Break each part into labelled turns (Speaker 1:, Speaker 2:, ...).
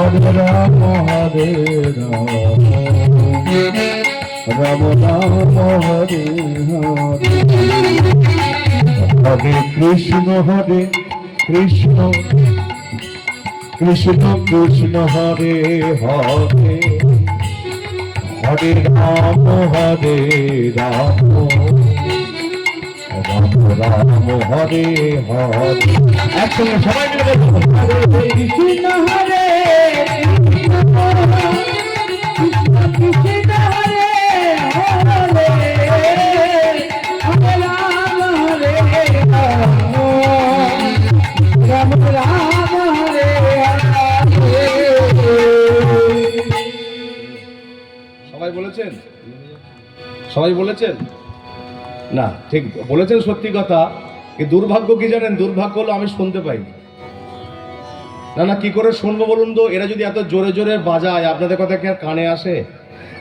Speaker 1: হরে রাম হরে রাম রাম রাম হরে হরে হরে কৃষ্ণ কৃষ্ণ কৃষ্ণ হরে হরে হরে রাম রাম রাম হরে হরে। একসঙ্গে সবাই মিলে বলুন হরে কৃষ্ণ হরে কৃষ্ণ কৃষ্ণ হরে হরে হরে রাম রাম রাম হরে হরে। সবাই বলেছেন? সবাই বলেছেন? না, ঠিক বলেছেন, সত্যি কথা। কি দুর্ভাগ্য কি জানেন? দুর্ভাগ্য হলো আমি শুনতে পাই না। না, কি করে শুনবো বলুন তো? এরা যদি এত জোরে জোরে বাজায়, আপনাদের কথা কি আর কানে আসে?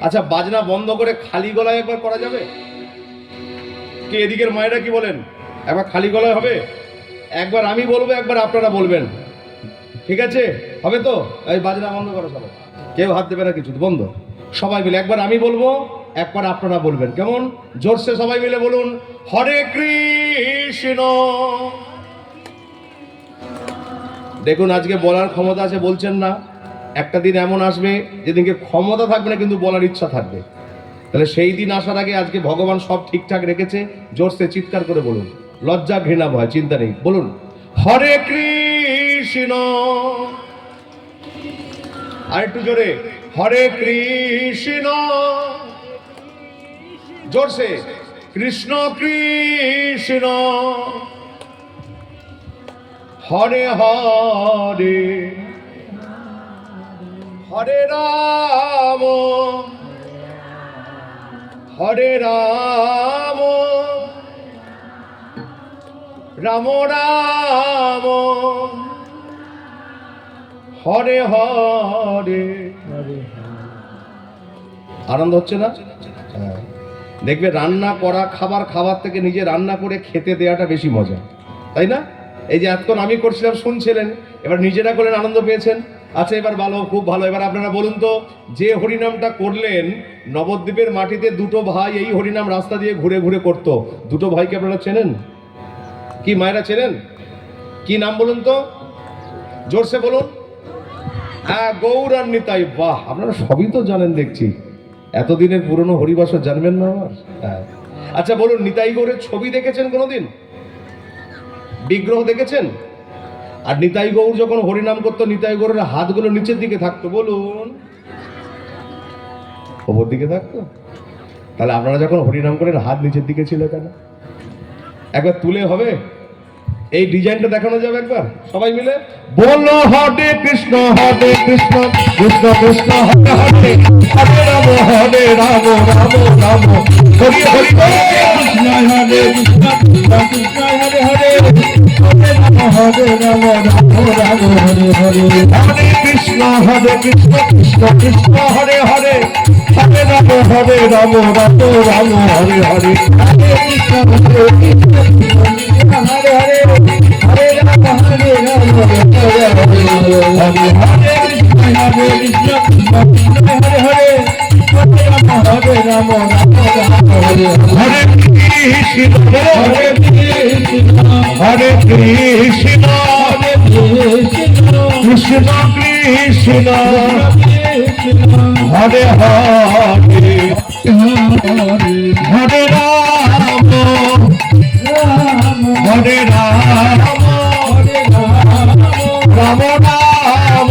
Speaker 1: আচ্ছা, বাজনা বন্ধ করে খালি গলায় একবার করা যাবে কি? এদিকের মায়েরা কি বলেন? একবার খালি গলায় হবে? একবার আমি বলবো, একবার আপনারা বলবেন, ঠিক আছে? হবে তো? এই বাজনা বন্ধ করো সবাই, কেউ হাত দেবে না, কিছু বন্ধ। সবাই মিলে একবার আমি বলবো, একবার আপনারা বলবেন। কেমন? জোরসে সবাই মিলে বলুন হরে কৃষ্ণ। দেখুন, আজকে বলার ক্ষমতা আছে, বলছেন না। একটা দিন এমন আসবে যেদিনকে ক্ষমতা থাকবে না, কিন্তু বলার ইচ্ছা থাকবে। তাহলে সেই দিন আসার আগে আজকে ভগবান সব ঠিকঠাক রেখেছে। জোরসে চিৎকার করে বলুন, লজ্জা ঘৃণা ভয় চিন্তা নেই, বলুন হরে কৃষ্ণ। আর একটু জোরে, হরে কৃষ্ণ। জোরসে, কৃষ্ণ কৃষ্ণ হরে হরে হরে রাম হরে রাম রাম রাম হরে হরে। আনন্দ হচ্ছে না? দেখবে, রান্না করা খাবার থেকে নিজে রান্না করে খেতে দেওয়াটা বেশি মজা, তাই না? এই যে এতক্ষণ আমি করছিলাম, শুনছিলেন, এবার নিজেরা করলেন, আনন্দ পেয়েছেন। আচ্ছা, এবার ভালো, খুব ভালো। এবার আপনারা বলুন তো, যে হরিনামটা করলেন নবদ্বীপের মাটিতে, দুটো ভাই এই হরিনাম রাস্তা দিয়ে ঘুরে ঘুরে করত। দুটো ভাইকে আপনারা চেনেন কি? মায়েরা চেনেন? কি নাম বলুন তো? জোরসে বলুন। হ্যাঁ, গৌর আর নিতাই। বাহ, আপনারা সবই তো জানেন দেখছি। এতদিনের পুরনো হরিবাসর জানবেন না আমার? হ্যাঁ। আচ্ছা বলুন, নিতাই গৌরের ছবি দেখেছেন কোনোদিন? বিগ্রহ দেখেছেন? আর নিতাই গৌর যখন হরিনাম করতো, নিতাই গৌরের হাতগুলো নিচের দিকে থাকতো, বলুন ওপর দিকে থাকতো? তাহলে আপনারা যখন হরিনাম করেন, হাত নিচের দিকে ছিল কেন? একবার তুলে হবে, এই ডিজাইনটা দেখানো যাবে একবার সবাই মিলে? বলো হরে কৃষ্ণ কৃষ্ণ কৃষ্ণ হরে হরে হরে রাম রাম রাম হরি হরি কৃষ্ণ হরে কৃষ্ণ কৃষ্ণ হরে হরে হরে রাম রাম হরে হরে হরে কৃষ্ণ কৃষ্ণ কৃষ্ণ হরে হরে হরে রাম রাম রাম হরে হরে হরে কৃষ্ণ হরে হরে হরে রাম হরে রাম হরে হরে হরে কৃষ্ণ হরে হরে হরে রাম হরে রাম হরে হরে কৃষ্ণ হরে কৃষ্ণ হরে কৃষ্ণ কৃষ্ণ কৃষ্ণ হরে হরে হরে রাম হরে রাম রাম রাম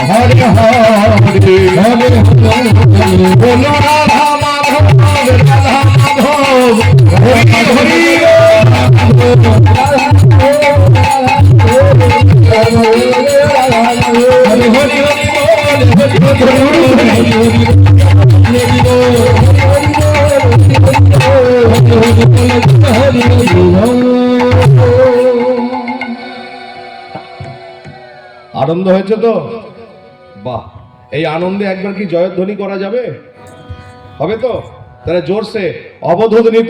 Speaker 1: হরে হরে হরে বলো রাধা মাধব রাধা মাধব হরি হরি আনন্দ হয়েছে তো? বাহ, এই আনন্দে একবার কি জয়ধ্বনি করা যাবে? হবে তো? তাহলে জোরসে অবধূত